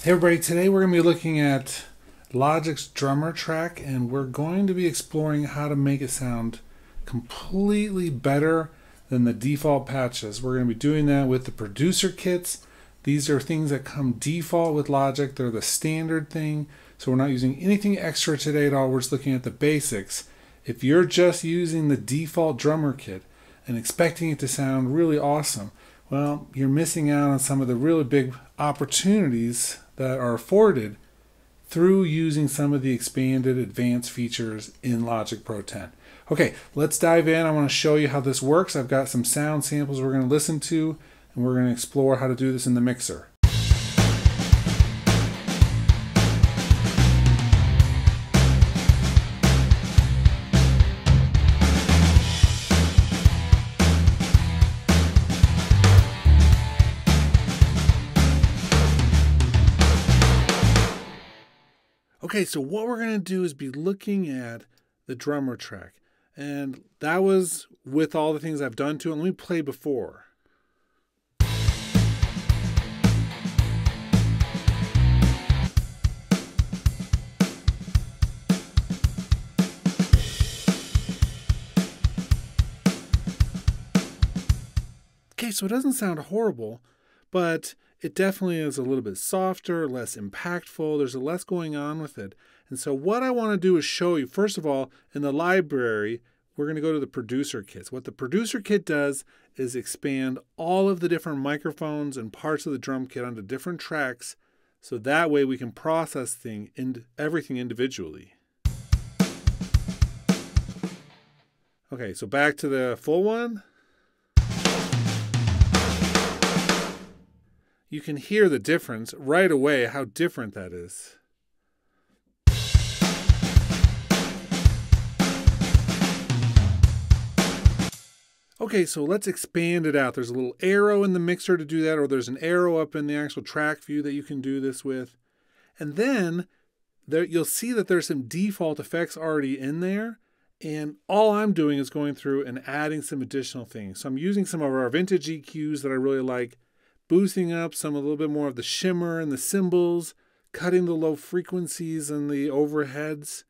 Hey everybody, today we're going to be looking at Logic's drummer track, and we're going to be exploring how to make it sound completely better than the default patches. We're going to be doing that with the producer kits. These are things that come default with Logic. They're the standard thing, so we're not using anything extra today at all. We're just looking at the basics. If you're just using the default drummer kit and expecting it to sound really awesome, well, you're missing out on some of the really big opportunities that are afforded through using some of the expanded advanced features in Logic Pro 10. Okay, let's dive in. I want to show you how this works. I've got some sound samples we're going to listen to, and we're going to explore how to do this in the mixer. Okay, so what we're going to do is be looking at the drummer track. And that was with all the things I've done to it. Let me play before. Okay, so it doesn't sound horrible, but it definitely is a little bit softer, less impactful. There's less going on with it. And so what I want to do is show you, first of all, in the library, we're going to go to the producer kits. What the producer kit does is expand all of the different microphones and parts of the drum kit onto different tracks, so that way we can process everything individually. Okay, so back to the full one. You can hear the difference right away, how different that is. Okay, so let's expand it out. There's a little arrow in the mixer to do that, or there's an arrow up in the actual track view that you can do this with. And then you'll see that there's some default effects already in there. And all I'm doing is going through and adding some additional things. So I'm using some of our vintage EQs that I really like, boosting up a little bit more of the shimmer and the cymbals, cutting the low frequencies and the overheads.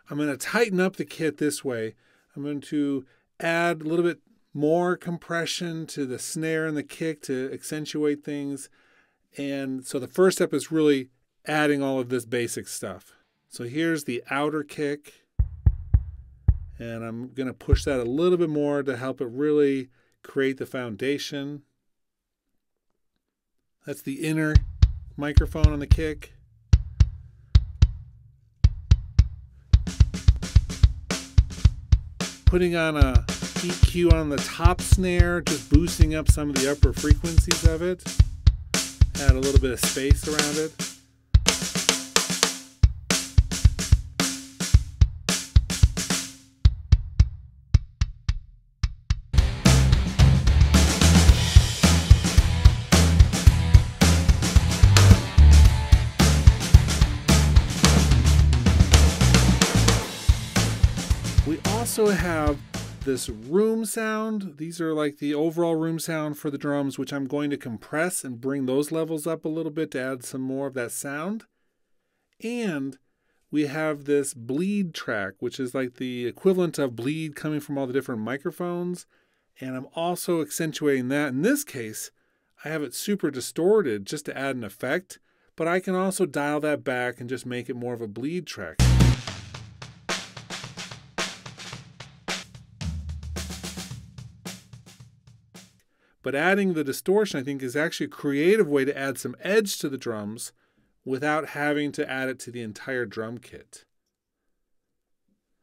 I'm going to tighten up the kit this way. I'm going to add a little bit more compression to the snare and the kick to accentuate things. And so the first step is really adding all of this basic stuff. So here's the outer kick. And I'm going to push that a little bit more to help it really create the foundation. That's the inner microphone on the kick. Putting on a EQ on the top snare, just boosting up some of the upper frequencies of it. Add a little bit of space around it. We also have this room sound. These are like the overall room sound for the drums, which I'm going to compress and bring those levels up a little bit to add some more of that sound. And we have this bleed track, which is like the equivalent of bleed coming from all the different microphones. And I'm also accentuating that. In this case, I have it super distorted just to add an effect, but I can also dial that back and just make it more of a bleed track. But adding the distortion, I think, is actually a creative way to add some edge to the drums without having to add it to the entire drum kit.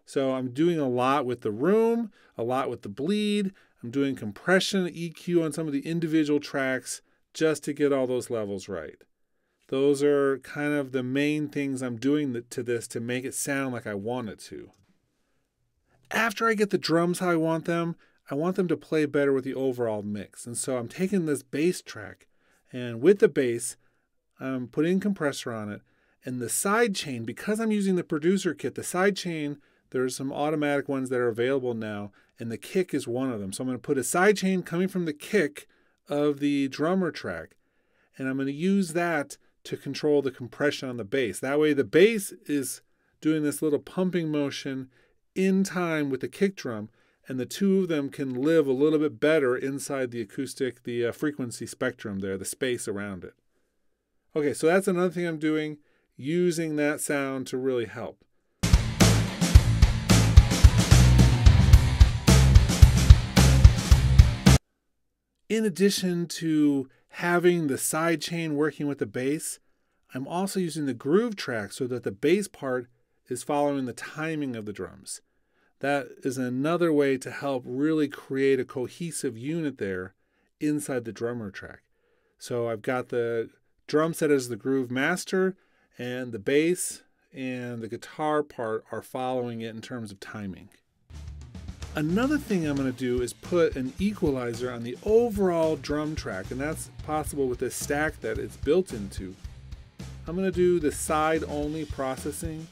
So I'm doing a lot with the room, a lot with the bleed. I'm doing compression, EQ on some of the individual tracks just to get all those levels right. Those are kind of the main things I'm doing to this to make it sound like I want it to. After I get the drums how I want them to play better with the overall mix. And so I'm taking this bass track, and with the bass, I'm putting compressor on it. And the side chain, because I'm using the producer kit, the side chain, there's some automatic ones that are available now, and the kick is one of them. So I'm going to put a side chain coming from the kick of the drummer track, and I'm going to use that to control the compression on the bass. That way the bass is doing this little pumping motion in time with the kick drum, and the two of them can live a little bit better inside the acoustic, the frequency spectrum there, the space around it. Okay, so that's another thing I'm doing, using that sound to really help. In addition to having the side chain working with the bass, I'm also using the groove track so that the bass part is following the timing of the drums. That is another way to help really create a cohesive unit there inside the drummer track. So I've got the drum set as the groove master, and the bass and the guitar part are following it in terms of timing. Another thing I'm going to do is put an equalizer on the overall drum track, and that's possible with this stack that it's built into. I'm going to do the side only processing,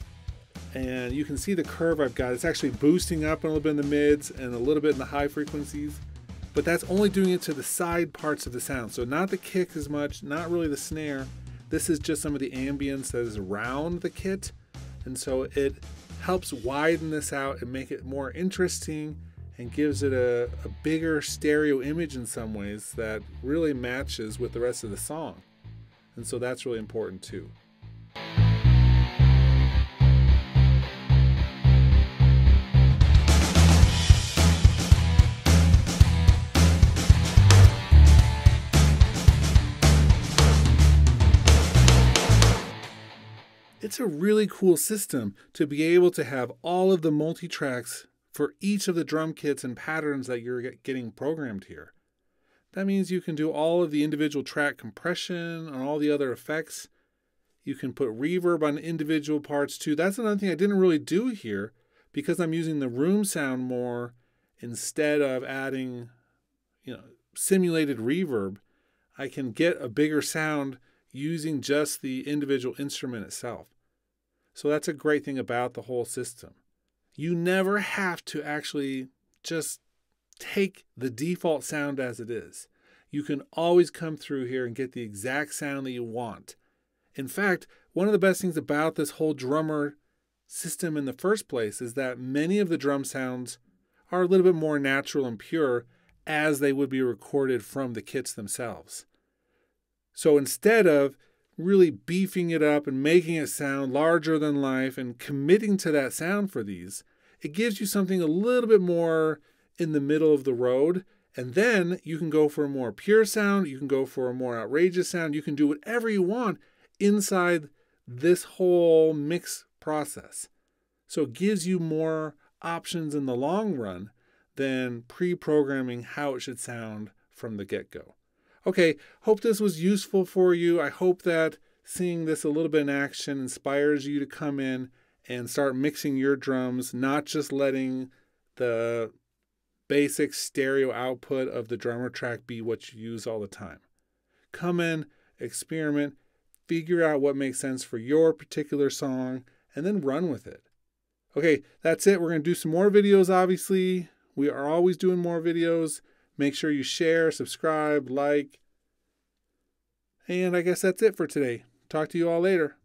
and you can see the curve I've got. It's actually boosting up a little bit in the mids and a little bit in the high frequencies, but that's only doing it to the side parts of the sound. So not the kick as much, not really the snare. This is just some of the ambience that is around the kit, and so it helps widen this out and make it more interesting and gives it a bigger stereo image in some ways that really matches with the rest of the song. And so that's really important too. It's a really cool system to be able to have all of the multi-tracks for each of the drum kits and patterns that you're getting programmed here. That means you can do all of the individual track compression and all the other effects. You can put reverb on individual parts too. That's another thing I didn't really do here because I'm using the room sound more instead of adding, simulated reverb. I can get a bigger sound using just the individual instrument itself. So that's a great thing about the whole system. You never have to actually just take the default sound as it is. You can always come through here and get the exact sound that you want. In fact, one of the best things about this whole drummer system in the first place is that many of the drum sounds are a little bit more natural and pure as they would be recorded from the kits themselves. So instead of really beefing it up and making it sound larger than life and committing to that sound for these, it gives you something a little bit more in the middle of the road. And then you can go for a more pure sound, you can go for a more outrageous sound, you can do whatever you want inside this whole mix process. So it gives you more options in the long run than pre-programming how it should sound from the get-go. Okay, hope this was useful for you. I hope that seeing this a little bit in action inspires you to come in and start mixing your drums, not just letting the basic stereo output of the drummer track be what you use all the time. Come in, experiment, figure out what makes sense for your particular song, and then run with it. Okay, that's it. We're going to do some more videos, obviously. We are always doing more videos. Make sure you share, subscribe, like. And I guess that's it for today. Talk to you all later.